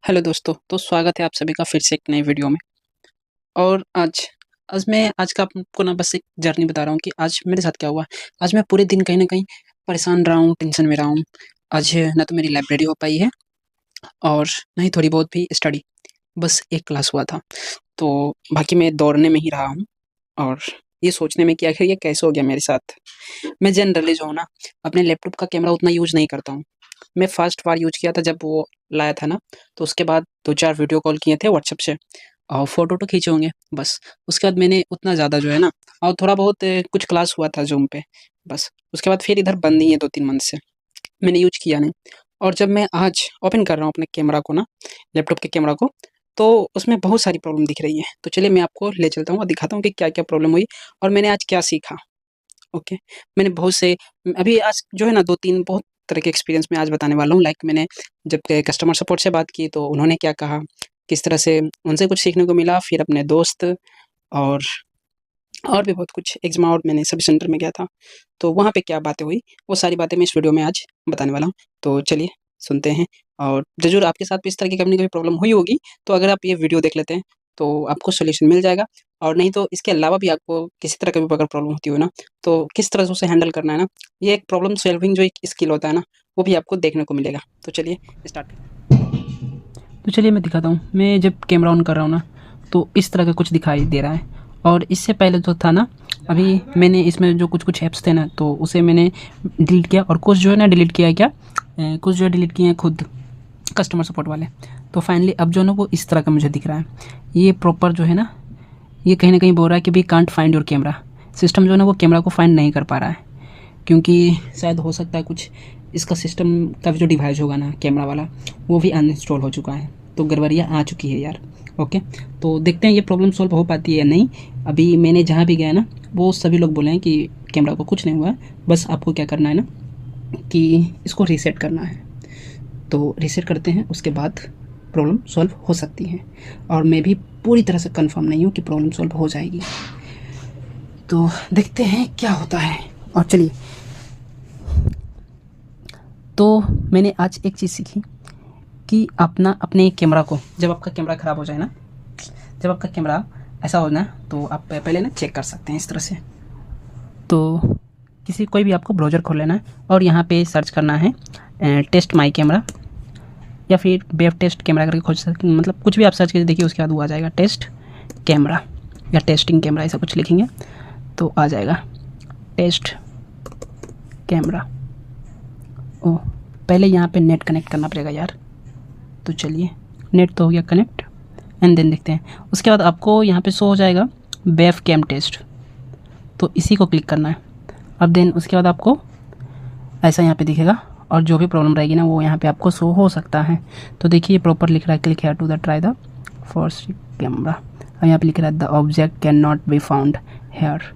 Hello दोस्तों, तो स्वागत है आप सभी का फिर से एक नए वीडियो में। और आज का आपको ना बस एक जर्नी बता रहा हूँ कि आज मेरे साथ क्या हुआ। आज मैं पूरे दिन कहीं न कहीं परेशान रहा हूँ, टेंशन में रहा हूँ। आज ना तो मेरी लाइब्रेरी हो पाई है और ना ही थोड़ी बहुत भी स्टडी, बस एक क्लास हुआ था। तो बाकी मैं दौड़ने में ही रहा हूँ और ये सोचने में कि आखिर ये कैसे हो गया मेरे साथ। मैं जनरली जो हूँ ना, अपने लैपटॉप का कैमरा उतना यूज़ नहीं करता हूँ। मैं फर्स्ट बार यूज़ किया था जब वो लाया था ना, तो उसके बाद 2-4 वीडियो कॉल किए थे व्हाट्सएप से और फ़ोटो-वोटो खींचे होंगे बस। उसके बाद मैंने उतना ज़्यादा जो है ना, और थोड़ा बहुत कुछ क्लास हुआ था ज़ूम पे, बस। उसके बाद फिर इधर बंद ही है 2-3 मंथ से, मैंने यूज़ किया नहीं। और जब मैं आज ओपन कर रहा हूँ अपने कैमरा को ना, लैपटॉप के कैमरा को, तो उसमें बहुत सारी प्रॉब्लम दिख रही है। तो चलिए मैं आपको ले चलता हूँ और दिखाता हूँ कि क्या-क्या प्रॉब्लम हुई और मैंने आज क्या सीखा। ओके। मैंने बहुत से अभी आज जो है ना 2-3 बहुत तरह के एक्सपीरियंस मैं आज बताने वाला हूँ। लाइक मैंने जब कस्टमर सपोर्ट से बात की तो उन्होंने क्या कहा, किस तरह से उनसे कुछ सीखने को मिला, फिर अपने दोस्त और और भी बहुत कुछ एग्ज़ाम और मैंने सभी सेंटर में गया था। तो वहाँ पे क्या बातें हुई, वो सारी बातें मैं इस वीडियो में आज बताने वाला हूँ। तो चलिए सुनते हैं और ज़रूर आपके साथ भी इस तरह की कभी न कभी प्रॉब्लम हुई होगी, तो अगर आप ये वीडियो देख लेते हैं, तो आपको सॉल्यूशन मिल जाएगा। और नहीं तो इसके अलावा भी आपको किसी तरह का भी अगर प्रॉब्लम होती हो ना, तो किस तरह से उसे हैंडल करना है ना, ये एक प्रॉब्लम सॉल्विंग जो एक स्किल होता है ना, वो भी आपको देखने को मिलेगा। तो चलिए स्टार्ट करते हैं। तो चलिए मैं दिखाता हूँ। मैं जब कैमरा ऑन कर रहा हूँ ना, तो इस तरह का कुछ दिखाई दे रहा है। और इससे पहले जो था ना, अभी मैंने इसमें जो कुछ ऐप्स थे ना, तो उसे मैंने डिलीट किया और कुछ जो है ना डिलीट किया है क्या, कुछ जो है डिलीट किए हैं खुद कस्टमर सपोर्ट वाले। तो फाइनली अब जो है ना वो इस तरह का मुझे दिख रहा है। ये प्रॉपर जो है ना, ये कहीं ना कहीं बोल रहा है कि भी can't find your camera. System जो है ना वो कैमरा को फाइंड नहीं कर पा रहा है, क्योंकि शायद हो सकता है कुछ इसका सिस्टम का जो डिवाइस होगा ना कैमरा वाला, वो भी अनइंस्टॉल हो चुका है। तो गड़बड़ियाँ आ चुकी है यार। ओके, तो देखते हैं ये प्रॉब्लम सॉल्व हो पाती है या नहीं। अभी मैंने जहाँ भी गया ना, वो सभी लोग बोले हैं कि कैमरा को कुछ नहीं हुआ है, बस आपको क्या करना है ना कि इसको रीसेट करना है। तो रीसेट करते हैं, उसके बाद प्रॉब्लम सॉल्व हो सकती है। और मैं भी पूरी तरह से कंफर्म नहीं हूँ कि प्रॉब्लम सॉल्व हो जाएगी। तो देखते हैं क्या होता है। और चलिए, तो मैंने आज एक चीज़ सीखी कि अपने कैमरा को, जब आपका कैमरा ख़राब हो जाए ना, जब आपका कैमरा ऐसा हो ना, तो आप पहले ना चेक कर सकते हैं इस तरह से। तो कोई भी आपको ब्राउज़र खोल लेना है और यहाँ पे सर्च करना है टेस्ट माई कैमरा, या फिर वेब टेस्ट कैमरा करके खोज सकते, मतलब कुछ भी आप सर्च करके देखिए, उसके बाद वो आ जाएगा टेस्ट कैमरा या टेस्टिंग कैमरा, ऐसा कुछ लिखेंगे तो आ जाएगा टेस्ट कैमरा। ओ, पहले यहाँ पे नेट कनेक्ट करना पड़ेगा यार। तो चलिए, नेट तो हो गया कनेक्ट, एंड देन देखते हैं। उसके बाद आपको यहाँ पे शो हो जाएगा वेब कैम टेस्ट, तो इसी को क्लिक करना है। अब देन उसके बाद आपको ऐसा यहाँ पे दिखेगा और जो भी प्रॉब्लम रहेगी ना वो यहाँ पे आपको शो हो सकता है। तो देखिए प्रॉपर लिख रहा है click here to the try the first camera, और यहाँ पे लिख रहा है the object can not be found here.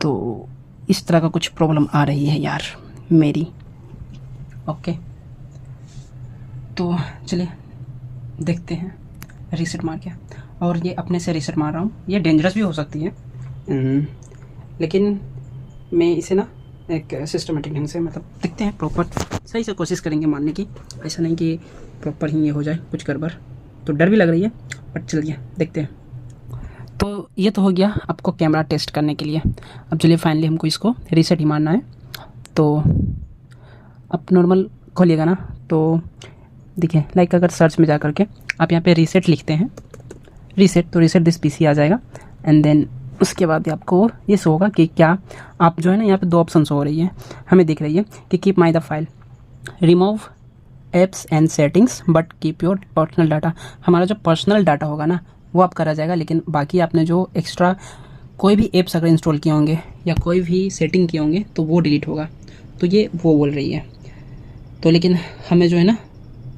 तो इस तरह का कुछ प्रॉब्लम आ रही है यार मेरी। ओके, तो चलिए देखते हैं रीसेट मार के। और ये अपने से रीसेट मार रहा हूँ, ये डेंजरस भी हो सकती है, लेकिन मैं इसे ना एक सिस्टमेटिक ढंग से, मतलब देखते हैं, प्रॉपर सही से कोशिश करेंगे मारने की। ऐसा नहीं कि प्रॉपर ही ये हो जाए कुछ गड़बड़। तो डर भी लग रही है, बट चलिए देखते हैं। तो ये तो हो गया आपको कैमरा टेस्ट करने के लिए। अब चलिए फाइनली हमको इसको रीसेट ही मारना है। तो आप नॉर्मल खोलिएगा ना, तो देखिए लाइक अगर सर्च में जा करके आप यहाँ पे रीसेट लिखते हैं, रीसेट, तो रीसेट दिस पीसी आ जाएगा। एंड देन उसके बाद आपको ये शो होगा कि क्या आप जो है ना, यहाँ पे 2 ऑप्शन हो रही है, हमें दिख रही है कि keep my the file, remove apps and settings but keep your personal data. हमारा जो पर्सनल डाटा होगा ना वो आपका रह जाएगा, लेकिन बाकी आपने जो एक्स्ट्रा कोई भी एप्स अगर इंस्टॉल किए होंगे या कोई भी सेटिंग किए होंगे तो वो डिलीट होगा। तो ये वो बोल रही है। तो लेकिन हमें जो है ना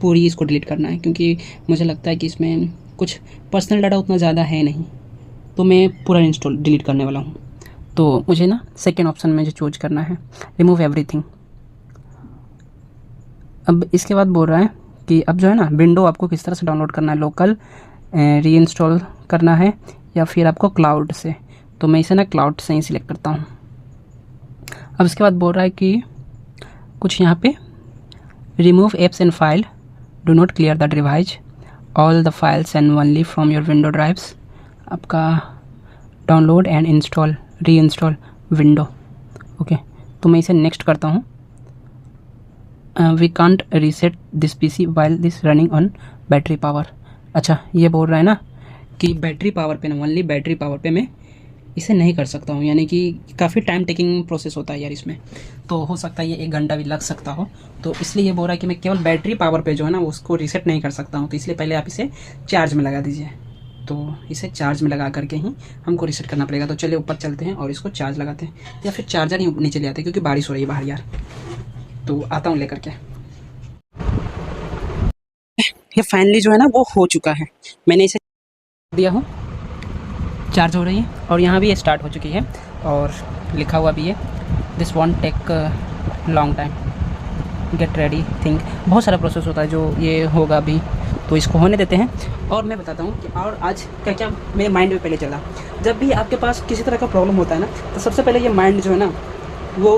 पूरी इसको डिलीट करना है, क्योंकि मुझे लगता है कि इसमें कुछ पर्सनल डाटा उतना ज़्यादा है नहीं, तो मैं पूरा इंस्टॉल डिलीट करने वाला हूँ। तो मुझे ना सेकेंड ऑप्शन में जो चूज करना है, रिमूव एवरीथिंग। अब इसके बाद बोल रहा है कि अब जो है ना विंडो आपको किस तरह से डाउनलोड करना है, लोकल री इंस्टॉल करना है या फिर आपको क्लाउड से। तो मैं इसे ना क्लाउड से ही सिलेक्ट करता हूँ। अब इसके बाद बोल रहा है कि कुछ यहाँ पे remove apps and file do not clear the device all the files and only from your window drives. आपका download and install reinstall window. Okay, तो मैं इसे नेक्स्ट करता हूँ। We can't reset this PC while this running on battery power. अच्छा, ये बोल रहा है ना कि बैटरी पावर पे ना, ओनली बैटरी पावर पे मैं इसे नहीं कर सकता हूँ, यानी कि काफ़ी टाइम टेकिंग प्रोसेस होता है यार इसमें। तो हो सकता है ये 1 घंटा भी लग सकता हो, तो इसलिए ये बोल रहा है कि मैं केवल बैटरी पावर पे जो है ना उसको रीसेट नहीं कर सकता हूँ। तो इसलिए पहले आप इसे चार्ज में लगा दीजिए। तो इसे चार्ज में लगा करके ही हमको रीसेट करना पड़ेगा। तो चलिए ऊपर चलते हैं और इसको चार्ज लगाते हैं, या फिर चार्जर ही नीचे ले आते हैं क्योंकि बारिश हो रही है बाहर यार। तो आता हूँ लेकर के। ये फाइनली जो है ना वो हो चुका है, मैंने इसे दिया हूँ, चार्ज हो रही है और यहाँ भी ये स्टार्ट हो चुकी है और लिखा हुआ भी है this won't take long time, get ready think. बहुत सारा प्रोसेस होता है जो ये होगा अभी, तो इसको होने देते हैं। और मैं बताता हूँ कि और आज क्या क्या मेरे माइंड में पहले चला। जब भी आपके पास किसी तरह का प्रॉब्लम होता है ना, तो सबसे पहले ये माइंड जो है ना वो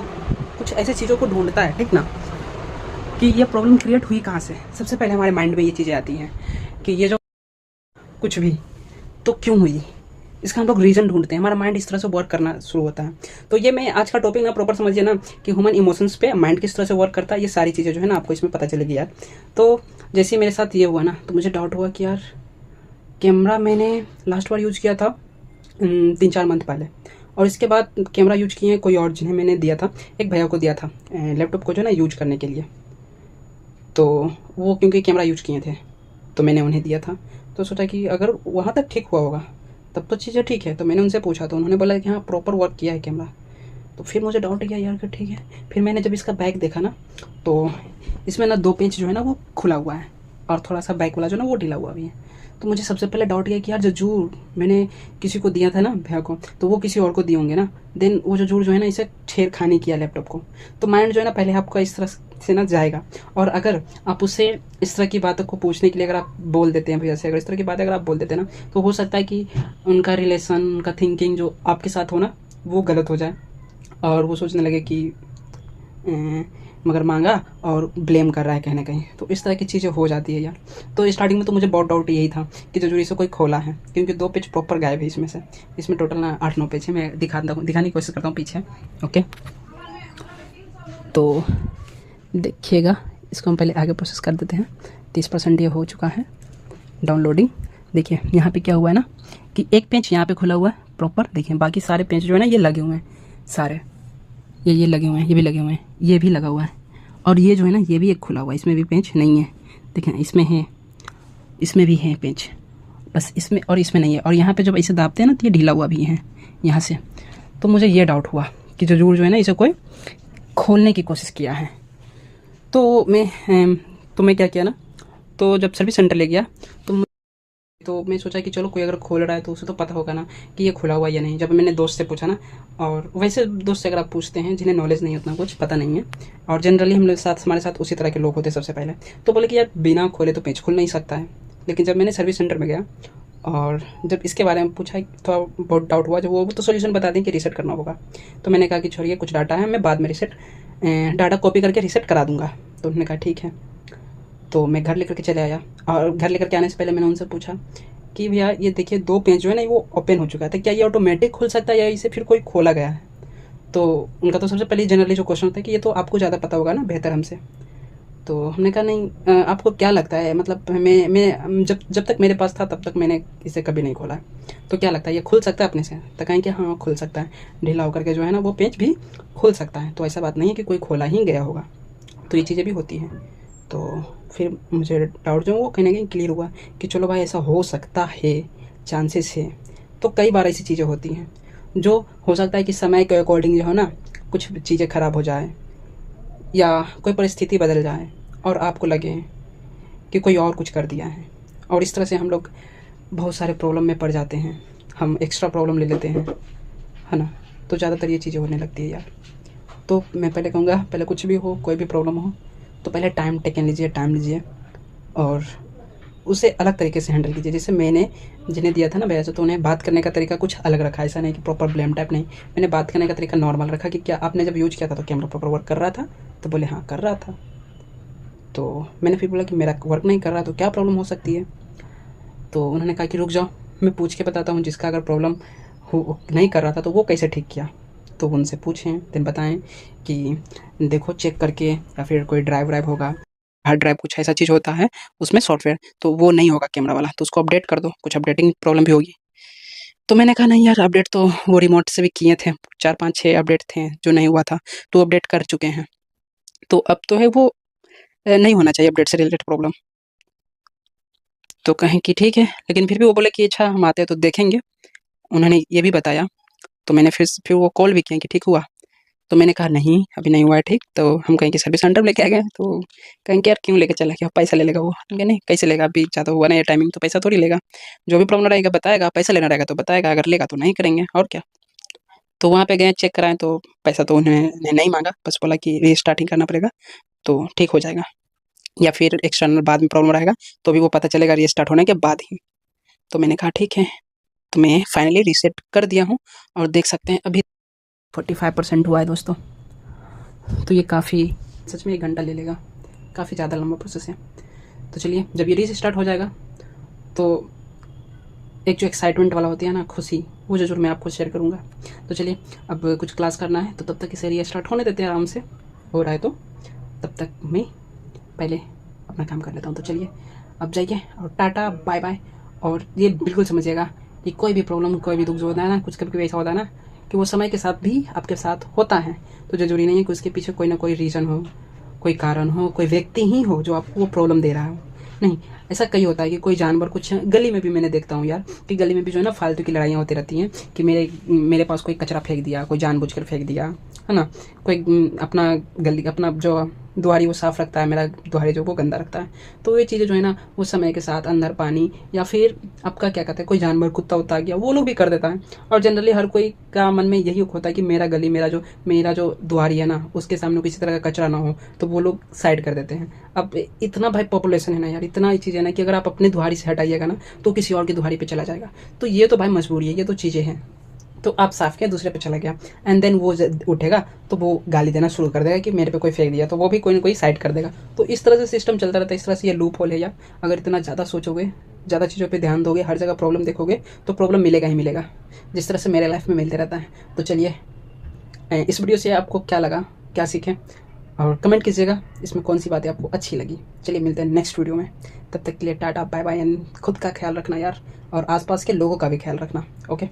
कुछ ऐसी चीज़ों को ढूंढता है, ठीक ना, कि ये प्रॉब्लम क्रिएट हुई कहाँ से। सबसे पहले हमारे माइंड में ये चीज़ें आती हैं कि ये जो कुछ भी तो क्यों हुई, इसका हम लोग रीज़न ढूंढते हैं। हमारा माइंड इस तरह से वर्क करना शुरू होता है। तो ये मैं आज का टॉपिक ना प्रॉपर समझिए ना कि ह्यूमन इमोशंस पे माइंड किस तरह से वर्क करता है, ये सारी चीज़ें जो है ना आपको इसमें पता चलेगी यार। तो जैसे मेरे साथ ये हुआ ना, तो मुझे डाउट हुआ कि यार कैमरा मैंने लास्ट बार यूज़ किया था 3-4 मंथ पहले, और इसके बाद कैमरा यूज किए हैं कोई और, जिन्हें मैंने दिया था, एक भैया को दिया था लैपटॉप को जो है ना यूज करने के लिए। तो वो क्योंकि कैमरा यूज किए थे तो मैंने उन्हें दिया था। तो सोचा कि अगर वहाँ तक ठीक हुआ होगा तब तो चीज़ें ठीक है। तो मैंने उनसे पूछा तो उन्होंने बोला कि हाँ प्रॉपर वर्क किया है कैमरा। तो फिर मुझे डाउट किया यार कि ठीक है। फिर मैंने जब इसका बैक देखा ना, तो इसमें ना 2 पेंच जो है ना वो खुला हुआ है और थोड़ा सा बैक वाला जो ना वो ढीला हुआ भी है। तो मुझे सबसे पहले डाउट किया कि यार जो जूड़ मैंने किसी को दिया था ना भैया को, तो वो किसी और को दिए होंगे ना, देन वो जो जूड़ जो है ना इसे छेड़खानी किया लैपटॉप को। तो माइंड जो है ना पहले आपका इस तरह से ना जाएगा, और अगर आप उससे इस तरह की बातों को पूछने के लिए अगर आप बोल देते हैं भैया से, अगर इस तरह की बातें अगर आप बोल देते हैं ना, तो हो सकता है कि उनका रिलेशन, उनका थिंकिंग जो आपके साथ हो ना वो गलत हो जाए और वो सोचने लगे कि मगर मांगा और ब्लेम कर रहा है कहीं ना कहीं। तो इस तरह की चीज़ें हो जाती है यार। तो स्टार्टिंग में तो मुझे बहुत डाउट यही था कि जो से कोई खोला है, क्योंकि 2 पेज प्रॉपर गायब है इसमें से। इसमें टोटल ना 8-9 पेज है। मैं दिखाने की कोशिश करता हूँ पीछे। ओके, तो देखिएगा, इसको हम पहले आगे प्रोसेस कर देते हैं। 30% ये हो चुका है डाउनलोडिंग। देखिए यहाँ पे क्या हुआ है ना कि एक पेज यहाँ पे खुला हुआ है प्रॉपर, देखिए बाकी सारे पेज जो है ना ये लगे हुए हैं सारे, ये लगे हुए हैं, ये भी लगे हुए हैं, ये भी लगा हुआ है, और ये जो है ना ये भी एक खुला हुआ है, इसमें भी पेंच नहीं है। देखें इसमें है, इसमें भी है पेंच, बस इसमें और इसमें नहीं है। और यहाँ पे जब इसे दाबते हैं ना तो ये ढीला हुआ भी है यहाँ से। तो मुझे ये डाउट हुआ कि जो जूड़ जो है ना इसे कोई खोलने की कोशिश किया है। तो मैं क्या किया ना, तो जब सर्विस सेंटर ले गया तो मैं सोचा कि चलो कोई अगर खोल रहा है तो उसे तो पता होगा ना कि ये खुला हुआ या नहीं। जब मैंने दोस्त से पूछा ना, और वैसे दोस्त से अगर आप पूछते हैं जिन्हें नॉलेज नहीं उतना कुछ पता नहीं है, और जनरली हम लोग हमारे साथ उसी तरह के लोग होते हैं सबसे पहले, तो बोले कि यार बिना खोले तो पेंच खुल नहीं सकता है। लेकिन जब मैंने सर्विस सेंटर में गया और जब इसके बारे में पूछा तो बहुत डाउट हुआ। जब वो तो सोल्यूशन बता दें कि रीसेट करना होगा, तो मैंने कहा कि छोड़िए कुछ डाटा है, मैं बाद में डाटा कॉपी करके रीसेट करा दूँगा। तो उन्होंने कहा ठीक है। तो मैं घर लेकर के चले आया, और घर लेकर के आने से पहले मैंने उनसे पूछा कि भैया ये देखिए 2 पेज जो है ना वो ओपन हो चुका था, क्या ये ऑटोमेटिक खुल सकता है या इसे फिर कोई खोला गया है। तो उनका तो सबसे पहले जनरली जो क्वेश्चन होता है कि ये तो आपको ज़्यादा पता होगा ना बेहतर हमसे। तो हमने कहा नहीं, आपको क्या लगता है, मतलब मैं जब तक मेरे पास था तब तक मैंने इसे कभी नहीं खोला, तो क्या लगता है ये खुल सकता है अपने से। तो कहें कि हाँ खुल सकता है, ढीला होकर के जो है ना वो पेज भी खुल सकता है। तो ऐसा बात नहीं है कि कोई खोला ही गया होगा, तो ये चीज़ें भी होती हैं। तो फिर मुझे डाउट जो वो कहीं ना कहीं क्लियर हुआ कि चलो भाई ऐसा हो सकता है, चांसेस है। तो कई बार ऐसी चीज़ें होती हैं जो हो सकता है कि समय के अकॉर्डिंग जो है ना कुछ चीज़ें ख़राब हो जाए या कोई परिस्थिति बदल जाए और आपको लगे कि कोई और कुछ कर दिया है, और इस तरह से हम लोग बहुत सारे प्रॉब्लम में पड़ जाते हैं। हम एक्स्ट्रा प्रॉब्लम ले लेते हैं, है ना। तो ज़्यादातर ये चीज़ें होने लगती है यार। तो मैं पहले कहूँगा, पहले कुछ भी हो, कोई भी प्रॉब्लम हो, तो पहले टाइम लीजिए और उसे अलग तरीके से हैंडल कीजिए। जैसे मैंने जिन्हें दिया था ना भैया से, तो उन्हें बात करने का तरीका कुछ अलग रखा। ऐसा नहीं कि प्रॉपर ब्लेम टाइप नहीं, मैंने बात करने का तरीका नॉर्मल रखा कि क्या आपने जब यूज किया था तो कैमरा प्रॉपर वर्क कर रहा था, तो बोले हाँ कर रहा था। तो मैंने फिर बोला कि मेरा वर्क नहीं कर रहा, तो क्या प्रॉब्लम हो सकती है। तो उन्होंने कहा कि रुक जाओ, मैं पूछ के बताता हूँ जिसका अगर प्रॉब्लम हो नहीं कर रहा था तो वो कैसे ठीक किया। तो उनसे पूछें, देन बताएं कि देखो चेक करके, या फिर कोई ड्राइव वाइव होगा, हार्ड ड्राइव कुछ ऐसा चीज़ होता है उसमें सॉफ्टवेयर, तो वो नहीं होगा कैमरा वाला, तो उसको अपडेट कर दो, कुछ अपडेटिंग प्रॉब्लम भी होगी। तो मैंने कहा नहीं यार, अपडेट तो वो रिमोट से भी किए थे, 4-5-6 अपडेट थे जो नहीं हुआ था, तो अपडेट कर चुके हैं, तो अब तो है वो नहीं होना चाहिए अपडेट से रिलेटेड प्रॉब्लम। तो कहें कि ठीक है, लेकिन फिर भी वो बोले कि अच्छा हम आते हैं तो देखेंगे। उन्होंने ये भी बताया। तो मैंने फिर वो कॉल भी किया कि ठीक हुआ। तो मैंने कहा नहीं, अभी नहीं हुआ है ठीक, तो हम कहीं की सर्विस सेंटर में लेके आ गए। तो कहें कि यार क्यों लेके चला गया, पैसा ले लेगा वो। हम कहे नहीं, कैसे लेगा, अभी ज़्यादा हुआ ना ये टाइमिंग, तो पैसा थोड़ी लेगा। जो भी प्रॉब्लम रहेगा बताएगा, पैसा लेना रहेगा तो बताएगा, अगर लेगा तो नहीं करेंगे, और क्या। तो वहाँ पे गए, चेक कराएँ, तो पैसा तो उन्होंने नहीं माँगा, बस बोला कि रीस्टार्टिंग करना पड़ेगा तो ठीक हो जाएगा, या फिर एक्सटर्नल बाद में प्रॉब्लम रहेगा तो भी वो पता चलेगा रीस्टार्ट होने के बाद ही। तो मैंने कहा ठीक है, तो मैं फाइनली रीसेट कर दिया हूँ और देख सकते हैं अभी 45% हुआ है दोस्तों। तो ये काफ़ी, सच में 1 घंटा ले लेगा, काफ़ी ज़्यादा लंबा प्रोसेस है। तो चलिए, जब ये रीस्टार्ट हो जाएगा तो एक जो एक्साइटमेंट वाला होती है ना, खुशी, वो ज़रूर मैं आपको शेयर करूँगा। तो चलिए, अब कुछ क्लास करना है तो तब तक इसे रीस्टार्ट होने देते हैं आराम से, हो रहा है तो तब तक मैं पहले अपना काम कर लेता हूँ। तो चलिए अब जाइए और टाटा बाय बाय। और ये बिल्कुल समझिएगा कि कोई भी प्रॉब्लम, कोई भी दुख जो होता है ना, कुछ कभी कभी ऐसा होता है ना कि वो समय के साथ भी आपके साथ होता है। तो ज़रूरी नहीं है कि उसके पीछे कोई ना कोई रीज़न हो, कोई कारण हो, कोई व्यक्ति ही हो जो आपको वो प्रॉब्लम दे रहा हो। नहीं, ऐसा कई होता है कि कोई जानवर, कुछ गली में भी मैंने देखता हूँ यार, कि गली में भी जो है ना फालतू की लड़ाइयाँ होती रहती हैं कि मेरे पास कोई कचरा फेंक दिया, कोई जानबूझकर फेंक दिया, है ना। कोई अपना गली, अपना जो दुआरी वो साफ़ रखता है, मेरा दुआरी जो वो गंदा रखता है। तो ये चीज़ें जो है ना, वो समय के साथ अंदर पानी, या फिर आपका क्या कहते हैं, कोई जानवर कुत्ता उत्ता आ गया, वो लोग भी कर देता है। और जनरली हर कोई का मन में यही होता है कि मेरा गली, मेरा जो दुआरी है ना, उसके सामने किसी तरह का कचरा ना हो, तो वो लोग साइड कर देते हैं। अब इतना भाई पॉपुलेशन है ना यार, इतना ये चीज़ है ना कि अगर आप अपने दुआरी से हटाइएगा ना तो किसी और की दुआरी पे चला जाएगा। तो ये तो भाई मजबूरी है, ये तो चीज़ें हैं। तो आप साफ किया, दूसरे पे चला गया, एंड देन वो उठेगा तो वो गाली देना शुरू कर देगा कि मेरे पे कोई फेंक दिया, तो वो भी कोई ना कोई साइड कर देगा। तो इस तरह से सिस्टम चलता रहता है, इस तरह से ये लूप होल है यार। अगर इतना ज़्यादा सोचोगे, ज़्यादा चीज़ों पे ध्यान दोगे, हर जगह प्रॉब्लम देखोगे, तो प्रॉब्लम मिलेगा ही मिलेगा, जिस तरह से मेरे लाइफ में मिलते रहता है। तो चलिए, इस वीडियो से आपको क्या लगा, क्या सीखें, और कमेंट कीजिएगा इसमें कौन सी बातें आपको अच्छी लगी। चलिए मिलते हैं नेक्स्ट वीडियो में, तब तक के लिए टाटा बाय बाय, एंड खुद का ख्याल रखना यार, और आसपास के लोगों का भी ख्याल रखना। ओके।